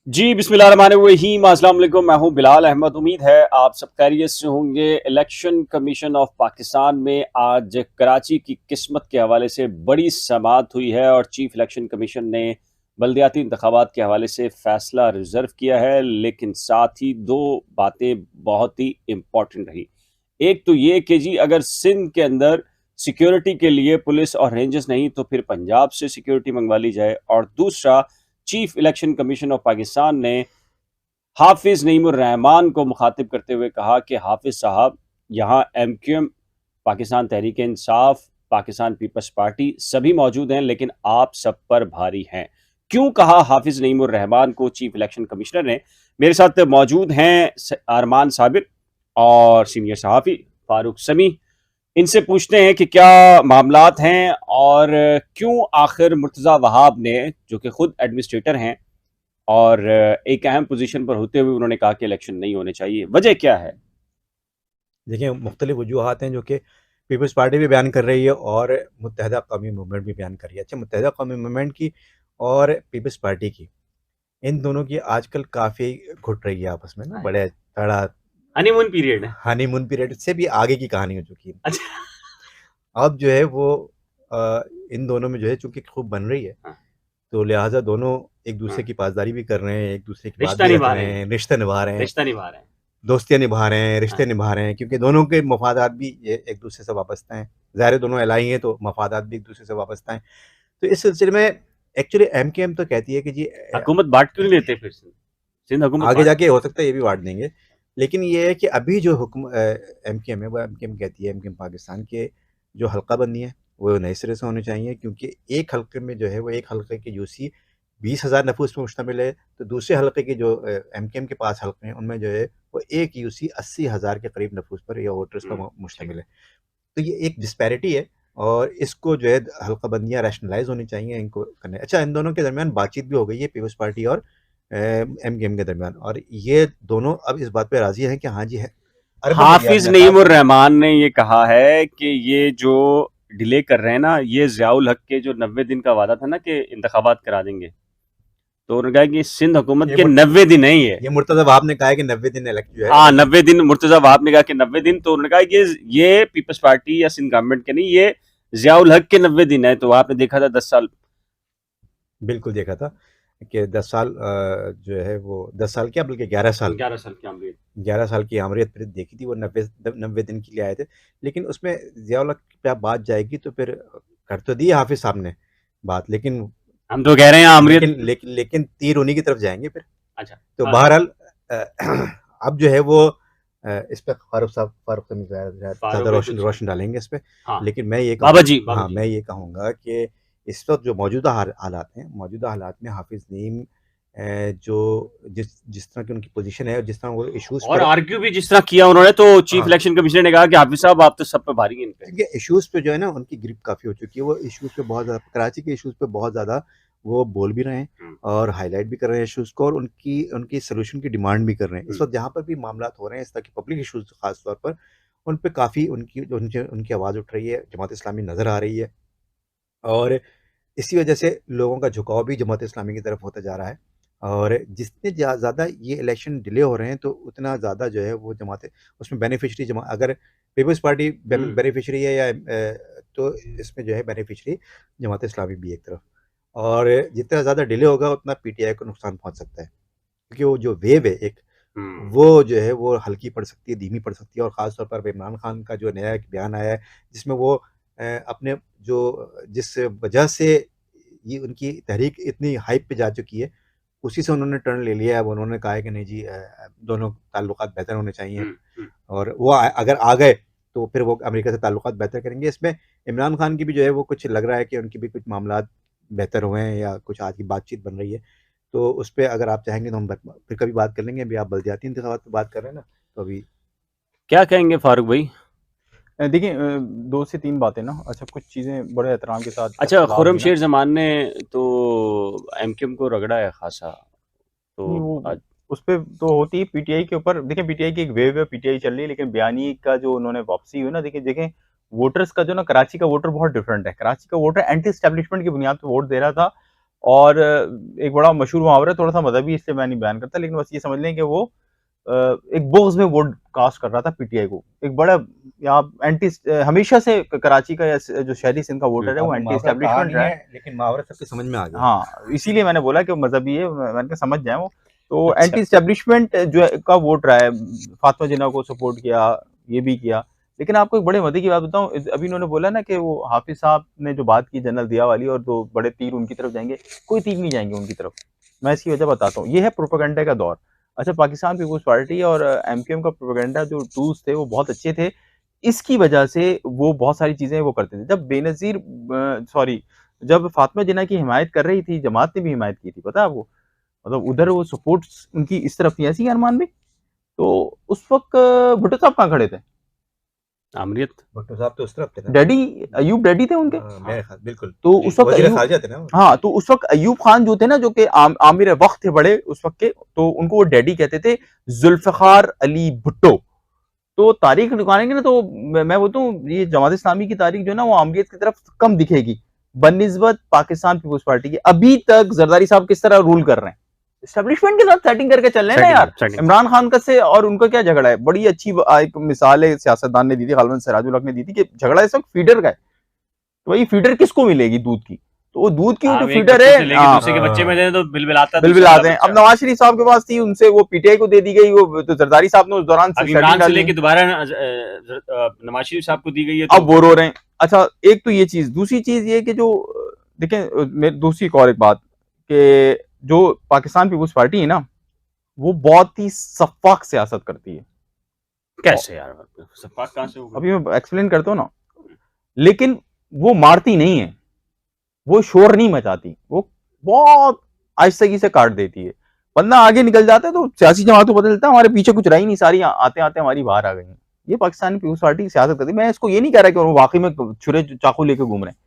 जी बिस्मिल्लाहिर्रहमानिर्रहीम अस्सलाम वालेकुम। मैं हूं बिलाल अहमद। उम्मीद है आप सब खैरियत से होंगे। इलेक्शन कमीशन ऑफ पाकिस्तान में आज कराची की किस्मत के हवाले से बड़ी समाअत हुई है और चीफ इलेक्शन कमीशन ने बल्दियाती इंतखाबात के हवाले से फ़ैसला रिज़र्व किया है, लेकिन साथ ही दो बातें बहुत ही इम्पॉर्टेंट रही। एक तो ये कि जी अगर सिंध के अंदर सिक्योरिटी के लिए पुलिस और रेंजर्स नहीं तो फिर पंजाब से सिक्योरिटी मंगवा ली जाए, और दूसरा chief election commission of Pakistan ने हाफिज नईमुर रहमान को मुखातिब करते हुए कहा कि हाफिज साहब, यहाँ MQM, Pakistan Tehreek Insaf, Pakistan peoples party सभी मौजूद हैं, लेकिन आप सब पर भारी हैं। क्यों कहा हाफिज नईमुर रहमान को चीफ इलेक्शन कमिश्नर ने? मेरे साथ मौजूद हैं अरमान साबिर और सीनियर सहाफ़ी फारूक समी। इनसे पूछते हैं कि क्या मामलात हैं और क्यों आखिर मुर्तज़ा वहाब ने, जो कि खुद एडमिनिस्ट्रेटर हैं और एक अहम पोजीशन पर होते हुए, उन्होंने कहा कि इलेक्शन नहीं होने चाहिए, वजह क्या है? देखिए, मुख्तलिफ वजूहात हैं जो कि पीपल्स पार्टी भी बयान कर रही है और मुत्तहदा कौमी मूवमेंट भी बयान कर रही है। अच्छा, मुत्तहदा कौमी मूवमेंट की और पीपल्स पार्टी की, इन दोनों की आजकल काफ़ी घुट रही है आपस में ना, बड़े तड़ा हनीमून पीरियड है। हनीमून पीरियड से भी आगे की कहानी हो चुकी है। अच्छा। अब जो है वो इन दोनों में जो है चूँकि खूब बन रही है, हाँ, तो लिहाज़ा दोनों एक दूसरे हाँ। की पासदारी भी कर रहे हैं, एक दूसरे की बात रिश्ता भी रख निभा रहे रहे हैं, हैं, रिश्ते निभा रहे हैं, रिश्ता निभा रहे हैं। दोस्तियाँ निभा रहे हैं, हाँ, रिश्ते निभा रहे हैं, क्योंकि दोनों के मफादात भी ये एक दूसरे से वाबस्ता हैं। ज़ाहिर है दोनों एलाई हैं तो मफादात भी एक दूसरे से वाबस्ता हैं। तो इस सिलसिले में एक्चुअली एमकेएम तो कहती है कि जी हुकूमत बाँट क्यों नहीं देते फिर से? सिंध हुकूमत आगे बाँट। जाके हो सकता है ये भी बाँट देंगे। लेकिन ये है कि अभी जो एमकेएम है, वो एमकेएम कहती है, एमकेएम पाकिस्तान के जो हल्का-बंदी है, वो नए सिरे से होनी चाहिए, क्योंकि एक हल्के में जो है वो एक हल्के की यूसी 20,000 नफूस पे मुश्तमिल है, तो दूसरे हल्के के जो एमकेएम के पास हल्के हैं, उनमें जो है वो एक यूसी 80,000 के करीब नफूस पर या वोटर्स पर ठीक। मुश्तमिल है। तो ये एक डिस्पैरिटी है और इसको जो है हल्का-बंदियाँ रैशनलाइज़ होनी चाहिए, इनको करना है। अच्छा, इन दोनों के दरमियान बातचीत भी हो गई है, पीपल्स पार्टी और एमकेएम के दरमियान, और ये दोनों अब इस बात पे राज़ी हैं कि हाँ जी है। अर्बन एरियाज़ हाफिज में ख़ास नईमुर तौर पे रहमान ने ये कहा है कि ये जो डिले कर रहे हैं ना, ये ज़ियाउल हक के जो 90 दिन का वादा था ना कि इंतखाबात करा देंगे, तो उन्होंने कहा कि सिंध हुकूमत ये के 90 दिन है ये। ये मुर्तज़ा वहाब ने कहा है कि 90 दिन इलेक्ट जो है हाँ, इलेक्शन। 90 दिन मुर्तज़ा वहाब ने कहा कि 90 दिन, तो उन्होंने कहा कि ये पीपल्स पार्टी या सिंध गवर्नमेंट के नहीं, ये ज़ियाउल हक के 90 दिन है। तो आपने देखा था 10 साल। बिल्कुल देखा था कि 10 साल जो है वो 10 साल क्या बल्कि 11 साल 11 साल की आमरीन। 11 साल की आमरीत फिर देखी थी, वो 90 दिन के लिए आए थे। लेकिन उसमें ज़िया-उल हक पे अब बात जाएगी तो फिर कर तो दी है हाफ़िज़ साहब ने बात, लेकिन हम तो कह रहे हैं आमरीत। लेकिन तीर उन्हीं की तरफ जाएँगे फिर। अच्छा। तो बहरहाल अब जो है वो इस पे फारूक समी ज़्यादा फारूक भाई रोशन कुछ। रोशन डालेंगे इस पे। हाँ। लेकिन मैं ये बाबा कहूँगा, जी, बाबा हाँ, जी। मैं ये कहूँगा कि इस वक़्त जो मौजूदा हालात हैं, मौजूदा हालात में हाफ़िज़ नईम जो जिस जिस तरह की उनकी पोज़ीशन है और जिस तरह वो इश्यूज़ और पर, आर्ग्यू भी जिस तरह किया उन्होंने, तो चीफ हाँ, इलेक्शन कमिश्नर ने कहा कि हाफिज साहब आप तो सब पे भारी हैं इन पे। क्योंकि इश्यूज़ पे जो है ना उनकी ग्रिप काफ़ी हो चुकी है। वो इश्यूज़ पे बहुत ज़्यादा, कराची के इश्यूज़ पे बहुत ज़्यादा वो बोल भी रहे हैं हम्म, और हाइलाइट भी कर रहे हैं इश्यूज़ को, और उनकी उनकी सॉल्यूशन की डिमांड भी कर रहे हैं। इस हम्म। वक़्त जहाँ पर भी मामलात हो रहे हैं इस तरह के पब्लिक इश्यूज़ ख़ास तौर पर, उन पे काफ़ी उनकी आवाज़ उठ रही है, जमात इस्लामी नज़र आ रही है, और इसी वजह से लोगों का झुकाव भी जमात इस्लामी की तरफ होता जा रहा है। और जितने ज़्यादा ये इलेक्शन डिले हो रहे हैं तो उतना ज़्यादा जो है वो जमात उसमें बेनिफिशरी, जमा अगर पीपल्स पार्टी बेनिफिशरी है या तो इसमें जो है बेनिफिशरी जमात इस्लामी भी एक तरफ, और जितना ज़्यादा डिले होगा उतना पीटीआई को नुकसान पहुंच सकता है, क्योंकि वो जो वेव है एक, हम्म। वो जो है वो हल्की पड़ सकती है, धीमी पड़ सकती है, और ख़ास तौर पर इमरान खान का जो नया एक बयान आया है जिसमें वो अपने जो जिस वजह से ये उनकी तहरीक इतनी हाइप पे जा चुकी है, उसी से उन्होंने टर्न ले लिया है। अब उन्होंने कहा है कि नहीं जी, दोनों ताल्लुकात बेहतर होने चाहिए, हम्म। हम्म। और वो अगर आ गए तो फिर वो अमेरिका से ताल्लुकात बेहतर करेंगे। इसमें इमरान खान की भी जो है वो कुछ लग रहा है कि उनकी भी कुछ मामलात बेहतर हुए हैं या कुछ आज की बातचीत बन रही है। तो उस पे अगर आप चाहेंगे तो हम फिर कभी बात कर लेंगे। अभी आप बल्दियाती इंतखाबात पे बात कर रहे हैं ना, तो अभी क्या कहेंगे फारूक भाई? देखिए, 2 से 3 बातें ना। अच्छा, कुछ चीज़ें बड़े एहतराम के साथ अच्छा, इख्तिलाफ भी ना। खुर्रमशेर जमान ने तो एमक्यूएम को रगड़ा है खासा, नहीं, तो वो आज। उस पे तो होती है पीटीआई के ऊपर। देखिए, पीटीआई की एक वेव है, पीटीआई चल रही है, लेकिन बयानी का जो उन्होंने वापसी हुई ना, देखिए देखें, वोटर्स का जो ना, कराची का वोटर बहुत डिफरेंट है। कराची का वोटर एंटी एस्टैब्लिशमेंट की बुनियाद पे वोट दे रहा था। और एक बड़ा मशहूर मुहावरा है, थोड़ा सा मजहबी इसलिए मैं नहीं बयान करता, लेकिन बस ये समझ लें कि वो एक बुग़्ज़ में वोट कास्ट कर रहा था पीटीआई को। एक बड़ा यहाँ एंटी हमेशा से कराची का जो शहरी सिंध का वोटर है वो एंटी एस्टेब्लिशमेंट रहा है, लेकिन मुहावरा सबके समझ में आ गया। हाँ, इसीलिए मैंने बोला कि वो मजहबी है, मैंने कहा समझ जाए वो। तो अच्छा। एंटी एस्टेब्लिशमेंट जो का वोट रहा है, फातिमा जिन्ना को सपोर्ट किया, ये भी किया। लेकिन आपको एक बड़े मजे की बात बताऊं, अभी उन्होंने बोला ना कि वो हाफिज साहब ने जो बात की जनरल दिया वाली, और दो बड़े तीर उनकी तरफ जाएंगे, कोई तीर नहीं जाएंगे उनकी तरफ। मैं इसकी वजह बताता हूँ, ये है प्रोपेगेंडा का दौर। अच्छा, पाकिस्तान पीपुल्स पार्टी और एमक्यूएम का प्रोपेगेंडा जो टूल्स थे वो बहुत अच्छे थे, इसकी वजह से वो बहुत सारी चीजें वो करते थे। जब बेनजीर जब फातिमा जिन्ना की हिमायत कर रही थी, जमात ने भी हिमायत की थी, पता है आपको, मतलब उधर वो सपोर्ट उनकी इस तरफ थी, ऐसी अरमान में। तो उस वक्त भुट्टो साहब कहाँ खड़े थे? आमरीत भुट्टो साहब तो उस तरफ थे ना, डैडी अयूब डैडी थे उनके। मेरे ख्याल बिल्कुल। तो उस वक्त वज़ीर ख़ारिजा थे ना। हाँ, तो उस वक्त अयूब खान जो थे ना, जो कि आमिर वक्त थे बड़े उस वक्त के, तो उनको वो डैडी कहते थे, जुल्फ़िकार अली भुट्टो। तो तारीख निकालेंगे ना, तो मैं बोलता हूँ ये जमात इस्लामी की तारीख जो है ना, वो आमरीत की तरफ कम दिखेगी बनिस्बत पाकिस्तान पीपुल्स पार्टी की। अभी तक जरदारी साहब किस तरह रूल कर रहे हैं, एस्टेब्लिशमेंट के साथ सेटिंग करके चल रहे हैं ना यार। इमरान खान का से और उनका क्या झगड़ा है? बड़ी अच्छी एक मिसाल है सियासतदान ने दी थी, गालिबन सिराजुल हक ने दी थी, कि झगड़ा इस वक्त फीडर का है। तो भाई फीडर किसको मिलेगी दूध की? तो वो दूध की जो फीडर है, दूसरे के बच्चे में दे तो बिलबिलाते हैं। अब नवाज शरीफ साहब के पास थी, उनसे वो पीटीआई को दे दी गई, वो तो जरदारी साहब ने उस दौरान से लेके दोबारा नवाज शरीफ साहब को दी गई है, अब वो रो रहे हैं। अच्छा, एक तो ये चीज, दूसरी चीज ये कि जो देखें, दूसरी एक और एक बात कि जो पाकिस्तान पीपुल्स पार्टी है ना, वो बहुत ही शफ़ाफ़ सियासत करती है। कैसे यार, शफ़ाफ़ कहाँ से होगा? अभी मैं एक्सप्लेन करता हूँ ना, लेकिन वो मारती नहीं है, वो शोर नहीं मचाती, वो बहुत आहिस्तगी से काट देती है। बंदा आगे निकल जाता है तो सियासी जमातों को बदलता है, हमारे पीछे कुछ रही नहीं, सारी आते आते हमारी बाहर आ गई हैं। ये पाकिस्तान पीपुल्स पार्टी की सियासत करती है। मैं इसको ये नहीं कह रहा कि वो वाकई में छुरे चाकू लेके घूम रहे हैं।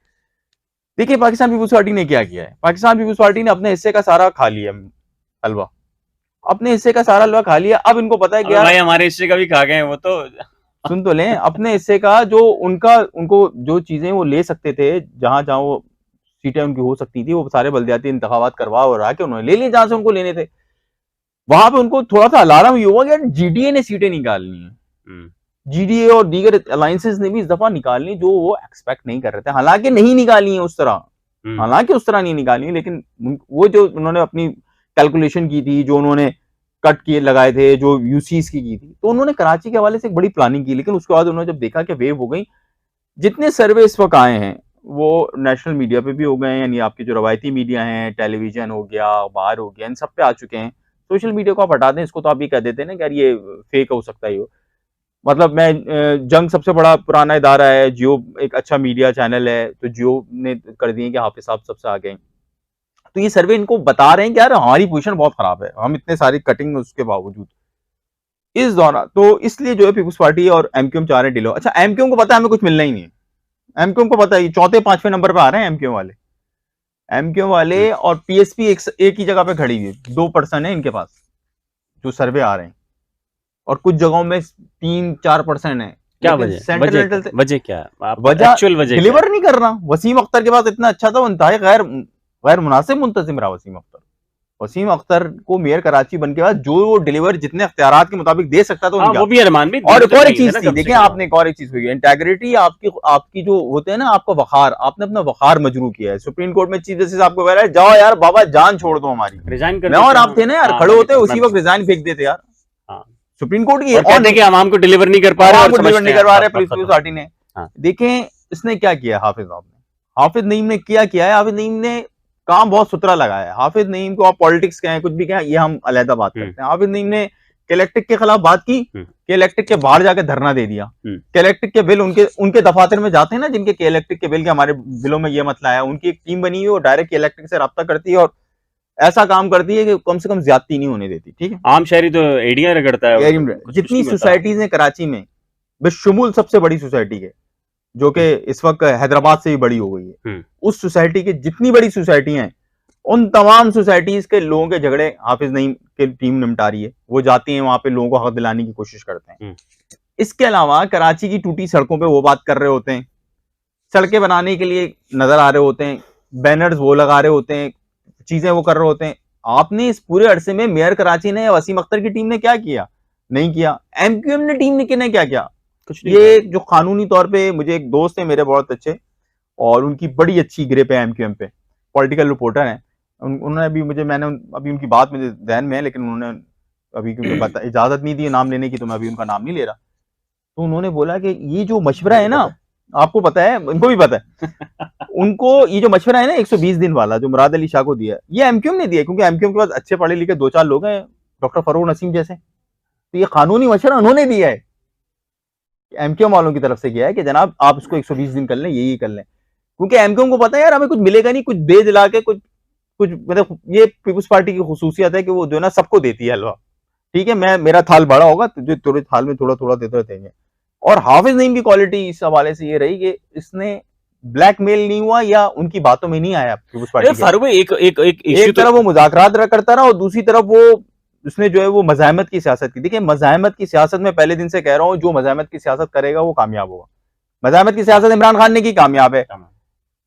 देखिए पाकिस्तान पीपुल्स पार्टी ने क्या किया है, पाकिस्तान पीपुल्स पार्टी ने अपने हिस्से का सारा खा लिया हलवा, अपने हिस्से का सारा हलवा खा लिया। अब इनको पता है कि यार भाई हमारे हिस्से का भी खा गए हैं, वो तो सुन तो लें, अपने हिस्से का जो उनको जो चीजें वो ले सकते थे, जहां जहां वो सीटें उनकी हो सकती थी, वो सारे बल्दियाती इंतखाबात करवा और आके उन्होंने ले लिए जहां से उनको लेने थे। वहां पे उनको थोड़ा सा अलार्म ये हुआ कि जीडीए ने सीटें निकालनी है। जीडीए और दीगर अलायंसेस ने भी इस दफा निकालनी जो वो एक्सपेक्ट नहीं कर रहे थे, हालांकि नहीं निकाली है उस तरह, हालांकि उस तरह नहीं निकाली, लेकिन वो जो उन्होंने अपनी कैलकुलेशन की थी, जो उन्होंने कट किए लगाए थे, जो यूसीज की थी, तो उन्होंने कराची के हवाले से एक बड़ी प्लानिंग की। लेकिन उसके बाद उन्होंने जब देखा कि वेव हो गई, जितने सर्वे इस वक्त आए हैं वो नेशनल मीडिया पे भी हो गए हैं, यानी आपके जो रवायती मीडिया हैं, टेलीविजन हो गया, अखबार हो गया, इन सब पे आ चुके हैं। सोशल मीडिया को आप हटा दें, इसको तो आप ये कह देते हैं ना कि यार ये फेक हो सकता है। मतलब मैं जंग सबसे बड़ा पुराना इदारा है, जियो एक अच्छा मीडिया चैनल है, तो जियो ने कर दिए कि हाफिज साहब सबसे आगे हैं। तो ये सर्वे इनको बता रहे हैं कि यार हमारी पोजीशन बहुत खराब है, हम इतने सारी कटिंग उसके बावजूद इस दौरान, तो इसलिए जो है पीपुल्स पार्टी और एमक्यूएम चाह रहे हैं डिलो। अच्छा, एमक्यूएम को पता है हमें कुछ मिलना ही नहीं है, एमक्यूएम को पता है चौथे पांचवें नंबर पे आ रहे हैं एमक्यूएम वाले और पीएसपी एक ही जगह पे खड़ी हुई है, 2% है इनके पास जो सर्वे आ रहे हैं, और कुछ जगहों में 3-4% है। क्या वजह क्या है? वजह डिलीवर नहीं कर रहा। वसीम अख्तर के पास इतना अच्छा था, इंतहाई गैर मुनासिब मुंतजिम रहा वसीम अख्तर को मेयर कराची बन के बाद जो वो डिलीवर जितने अख्तियारात के मुताबिक दे सकता था, वो भी अरमान भी। और एक और एक चीज थी, देखिए आपने एक और एक चीज हुई है, इंटेग्रिटी आपकी जो होते हैं ना, आपका वखार, आपने अपना वखार मजरू किया है। सुप्रीम कोर्ट में चीफ जस्टिस आपको कह रहा है जाओ यार बाबा जान छोड़ दो हमारी, रिजाइन कर। मैं और आप थे ना यार, खड़े होते उसी वक्त रिजाइन फेंक देते यार। सुप्रीम कोर्ट की और देखिए आवाम को डिलीवर नहीं कर पा रहे, पीपुल्स पार्टी ने। देखें इसने क्या किया, हाफिज नईम ने क्या किया है। हाफिज नईम ने काम बहुत सुथरा लगाया है। हाफिज नईम को आप पॉलिटिक्स कहें, कुछ भी कहें, ये हम अलहदा बात करते हैं। हाफिज नईम ने इलेक्ट्रिक के खिलाफ बात की कि इलेक्ट्रिक के बाहर जाके धरना दे दिया। इलेक्ट्रिक के बिल उनके दफातर में जाते हैं ना, जिनके इलेक्ट्रिक के बिल के हमारे बिलों में ये मसला है, उनकी एक टीम बनी हुई है, वो डायरेक्ट इलेक्ट्रिक से रब्ता करती है और ऐसा काम करती है कि कम से कम ज्यादती नहीं होने देती। ठीक है, आम शहरी तो एडियां रगड़ता है। जितनी सोसाइटीज हैं कराची में, बेशुमार सबसे बड़ी सोसाइटी है, जो कि इस वक्त हैदराबाद से भी बड़ी हो गई है, उस सोसाइटी की जितनी बड़ी सोसाइटी हैं, उन तमाम सोसाइटीज के लोगों के झगड़े हाफिज नईम की टीम निपटा रही है। वो जाती हैं वहां पे, लोगों को हक दिलाने की कोशिश करते हैं। इसके अलावा कराची की टूटी सड़कों पे वो बात कर रहे होते हैं, सड़कें बनाने के लिए नजर आ रहे होते हैं, बैनर्स वो लगा रहे होते हैं, चीजें वो कर रहे होते हैं। आपने इस पूरे अरसे में मेयर कराची ने या वसीम अख्तर की टीम ने क्या किया? नहीं किया। एमक्यूएम ने टीम ने क्या किया? कुछ नहीं ये जो कानूनी तौर पे, मुझे एक दोस्त है मेरे बहुत अच्छे, और उनकी बड़ी अच्छी ग्रिप है एमक्यूएम पे, पॉलिटिकल रिपोर्टर हैं। उन्होंने अभी मैंने अभी उनकी बात मुझे ध्यान में है, लेकिन उन्होंने अभी क्योंकि इजाजत नहीं दी नाम लेने की, तो मैं अभी उनका नाम नहीं ले रहा। तो उन्होंने बोला कि ये जो मशवरा है ना, आपको पता है, उनको भी पता है उनको ये जो मशवरा है ना 120 दिन वाला, जो मुराद अली शाह को दिया, ये एमक्यूएम ने दिया, क्योंकि एमक्यूएम के पास अच्छे पढ़े लिखे 2-4 लोग हैं, डॉक्टर फरूक नसीम जैसे। तो ये कानूनी मशवरा उन्होंने दिया है, एमक्यूएम वालों की तरफ से किया है कि जनाब आप इसको 120 दिन कर लें, यही कर लें, क्योंकि एमक्यूएम को पता है यार हमें कुछ मिलेगा नहीं, कुछ दे दिला के कुछ मतलब ये पीपुल्स पार्टी की खुसूसियत है कि वो जो है ना सबको देती है हलवा। ठीक है, मेरा थाल बड़ा होगा, तुझे थोड़े थाल में थोड़ा थोड़ा देते रहेंगे। और हाफिज नईम की क्वालिटी इस हवाले से ये रही कि इसने ब्लैकमेल नहीं हुआ या उनकी बातों में नहीं आया पीपुल्स पार्टी के। एक तरफ वो मुज़ाकरात करता रहा और दूसरी तरफ वो उसने जो है वो मज़ाहमत की सियासत की। देखिए, मज़ाहमत की सियासत में पहले दिन से कह रहा हूँ, जो मज़ाहमत की सियासत करेगा वो कामयाब होगा। मज़ाहमत की सियासत इमरान खान ने की, कामयाब है।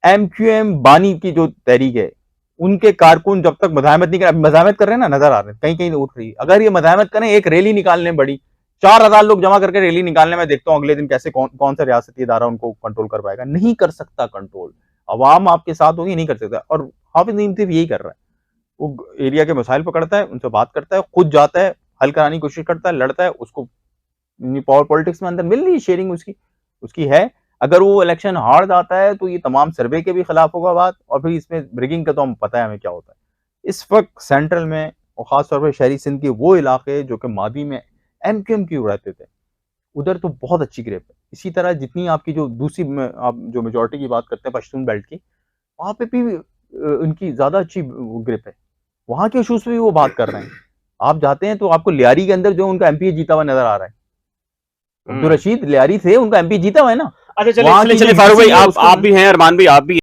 एमक्यूएम बानी की जो तहरीक है, उनके कारकुन जब तक मज़ाहमत नहीं कर, मज़ाहमत कर रहे हैं ना, नजर आ रहे हैं कहीं कहीं उठ रही है। अगर ये मज़ाहमत करें, एक रैली निकालने बड़ी 4000 लोग जमा करके रैली निकालने में, देखता हूँ अगले दिन कैसे कौन सा रियासती इदारा उनको कंट्रोल कर पाएगा। नहीं कर सकता कंट्रोल, अवाम आपके साथ होगी, नहीं कर सकता। और हाफिज नईम सिर्फ यही कर रहा है, वो एरिया के मसाइल पकड़ता है, उनसे बात करता है, खुद जाता है, हल कराने की कोशिश करता है, लड़ता है। उसको पावर पॉलिटिक्स में अंदर मिल रही शेयरिंग उसकी है। अगर वो इलेक्शन हार जाता है तो ये तमाम सर्वे के भी खिलाफ होगा बात, और फिर इसमें ब्रिगिंग का तो हम पता है हमें क्या होता है। इस वक्त सेंट्रल में और खासतौर पर शहरी सिंध के वो इलाके जो कि मादी में एमक्यूएम की उड़ाते थे, उधर तो बहुत अच्छी ग्रिप है। इसी तरह जितनी आपकी जो दूसरी आप जो मेजोरिटी की बात करते हैं पश्तून बेल्ट की, वहां पे भी उनकी ज्यादा अच्छी ग्रिप है। वहां के इशूज पे भी वो बात कर रहे हैं। आप जाते हैं तो आपको लियारी के अंदर जो उनका एमपी जीता हुआ नजर आ रहा है। अब्दुल रशीद लियारी थे, उनका एमपी जीता हुआ है ना। अच्छा चलिए फारूक भाई, आप भी हैं, अरमान भाई आप भी